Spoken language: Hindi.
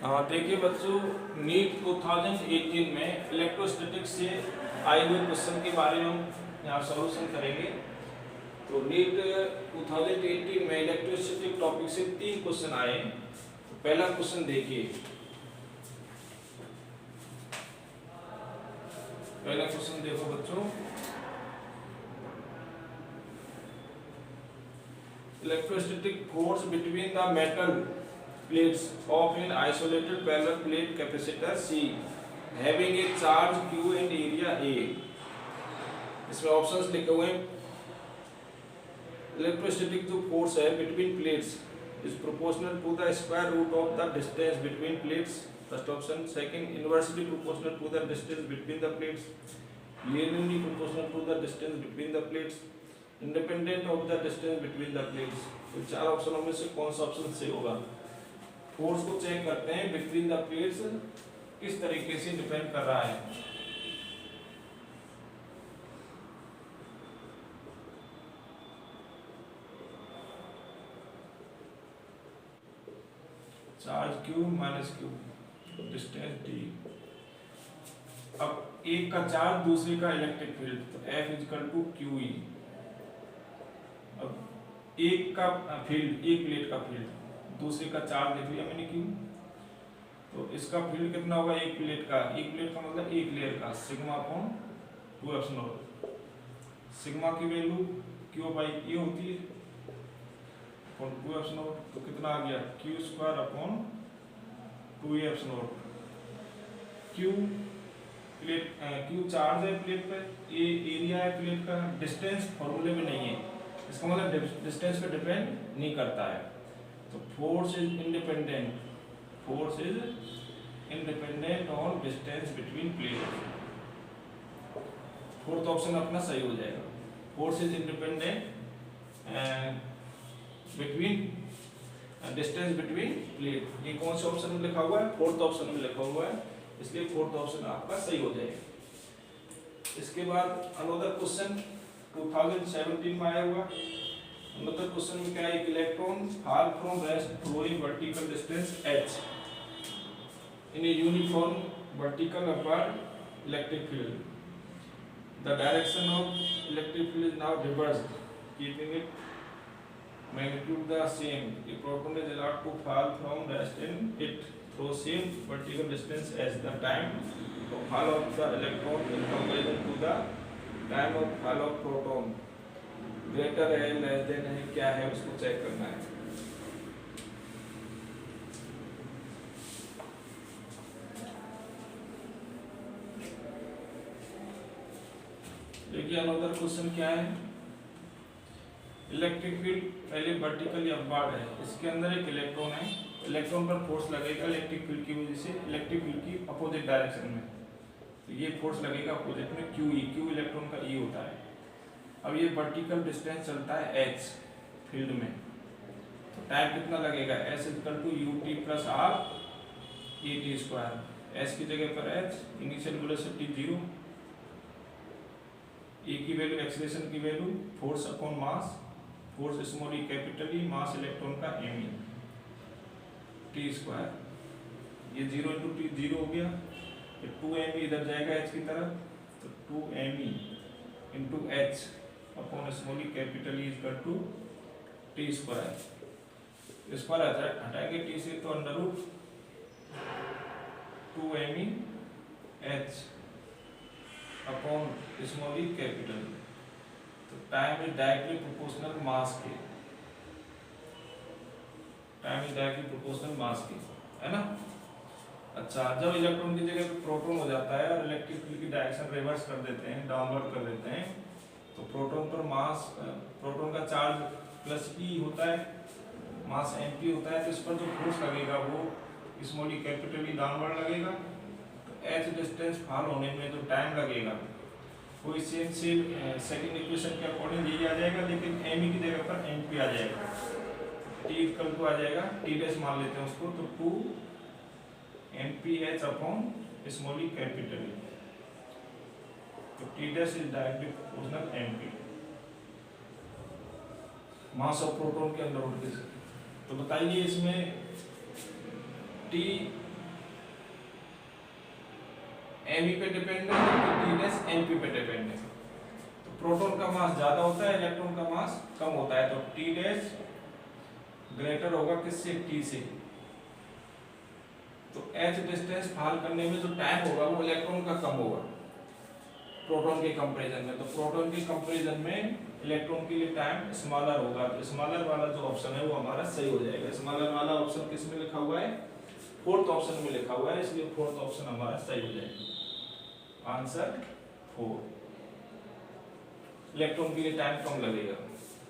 हाँ देखिए बच्चों, नीट 2018 में इलेक्ट्रोस्टैटिक्स से आए हुए क्वेश्चन के बारे में हम यहाँ सॉल्यूशन करेंगे। तो नीट 2018 में इलेक्ट्रोस्टैटिक टॉपिक से 3 क्वेश्चन आए। तो पहला क्वेश्चन देखिए, पहला क्वेश्चन देखो बच्चों, electrostatic force between the metal plates of an isolated parallel plate capacitor C having a charge Q and area A। इसमें ऑप्शंस लिखे हुए हैं। इलेक्ट्रोस्टैटिक जो फोर्स है between plates is proportional to the square root of the distance between plates, first option. Second, inversely proportional to the distance between the plates, linearly proportional to the distance between the plates, independent of the distance between the plates. तो चार ऑप्शनों में से कौन सा ऑप्शन सही होगा? फोर्स को चेक करते हैं बिटवीन द प्लेट्स किस तरीके से डिपेंड कर रहा है। Charge Q minus Q, distance D। अब एक का चार्ज दूसरे का इलेक्ट्रिक फील्ड, तो F इक्वल टू QE। अब एक का फील्ड, एक प्लेट का फील्ड, दूसरे का चार्ज लिख लिया मैंने Q। तो इसका फील्ड कितना होगा? एक प्लेट का मतलब एक लेयर का, सिग्मा अपॉन 2 एप्सिलॉन। सिग्मा की वैल्यू Q बाई E होती है अपॉन 2 एप्सिलॉन। तो कितना आ गया? Q square upon 2 epsilon. Q plate, Q charge है प्लेट पे, A एरिया है प्लेट का, डिस्टेंस फॉर्मूले में नहीं है, इसका मतलब डिस्टेंस पे डिपेंड नहीं करता है। तो force is independent, force is independent on distance between plate. Fourth option अपना सही हो जाएगा। Force is independent between distance between plate. ये कौन से ऑप्शन में लिखा हुआ है? फोर्थ ऑप्शन में लिखा हुआ है, इसलिए फोर्थ ऑप्शन आपका सही हो जाएगा। इसके बाद अनदर क्वेश्चन 2017 में आया हुआ। मतलब क्वेश्चन में क्या है? एक electron fall from rest through a vertical distance h in a uniform vertical upward electric field. The direction of electric field is now reversed keeping it magnitude the same. A proton is allowed to fall from rest in it through same vertical distance as the time of fall of the electron in comparison to the time of fall of proton। Greater है, लेस देन है, क्या है उसको चेक करना है। देखिए अनदर क्वेश्चन क्या है? इलेक्ट्रिक फील्ड पहले वर्टिकली अपवर्ड है, इसके अंदर एक इलेक्ट्रॉन है, इलेक्ट्रॉन पर फोर्स लगेगा इलेक्ट्रिक फील्ड की वजह से, इलेक्ट्रिक फील्ड की अपोजिट डायरेक्शन में। तो ये फोर्स लगेगा अपोजिट में, Q इलेक्ट्रॉन का E होता है। अब ये वर्टिकल डिस्टेंस चलता है h फील्ड में, तो टाइम कितना लगेगा? S equal to ut plus r at square. s की जगह पर h, इनिशियल वेलोसिटी 0, a की वैल्यू, एक्सीलरेशन की value, force upon mass, force small e capital E, mass electron का m t स्क्वायर। ये 0 इंटू टी 0 हो गया, ये 2m इधर जाएगा h की तरफ, तो 2m into h upon small e capital E equal to T square. Square हटाएंगे टी से तो under root 2m h upon small e capital. तो time is directly proportional mass के, time is directly proportional mass के, है ना। अच्छा, जब इलेक्ट्रॉन की जगह प्रोटॉन हो जाता है और इलेक्ट्रिक फील्ड की डायरेक्शन रिवर्स कर देते हैं, डाउनवर्ड कर देते हैं, तो प्रोटॉन पर मास, प्रोटॉन का चार्ज प्लस E होता है, मास mp होता है, तो इस पर जो फोर्स लगेगा वो small e capital E downward लगेगा। तो h डिस्टेंस फॉल होने में जो टाइम लगेगा वो सेम सेकंड इक्वेशन के अकॉर्डिंग यही आ जाएगा, लेकिन m की जगह पर mp आ जाएगा। t इक्वल टू आ जाएगा, t डैश मान लेते हैं उसको, तो 2 mph upon small e capital E। तो t dash is directly proportional mp, mass of proton के अंदर उनके। तो बताइए इसमें T me पे डिपेंड है जबकि t डैश mp पे डिपेंड है। तो प्रोटॉन का मास ज्यादा होता है, इलेक्ट्रॉन का मास कम होता है, तो t डैश ग्रेटर होगा किससे, t से। तो h डिस्टेंस फाल करने में जो टाइम होगा वो इलेक्ट्रॉन का कम होगा प्रोटॉन के कंपैरिजन में। तो प्रोटॉन के कंपैरिजन में इलेक्ट्रॉन के लिए टाइम स्मॉलर होगा। तो स्मॉलर वाला जो ऑप्शन है वो हमारा सही हो जाएगा। स्मॉलर वाला ऑप्शन किस में लिखा हुआ है, फोर्थ ऑप्शन में लिखा हुआ है, इसलिए फोर्थ ऑप्शन हमारा सही हो जाएगा। आंसर 4, इलेक्ट्रॉन के लिए टाइम कम लगेगा।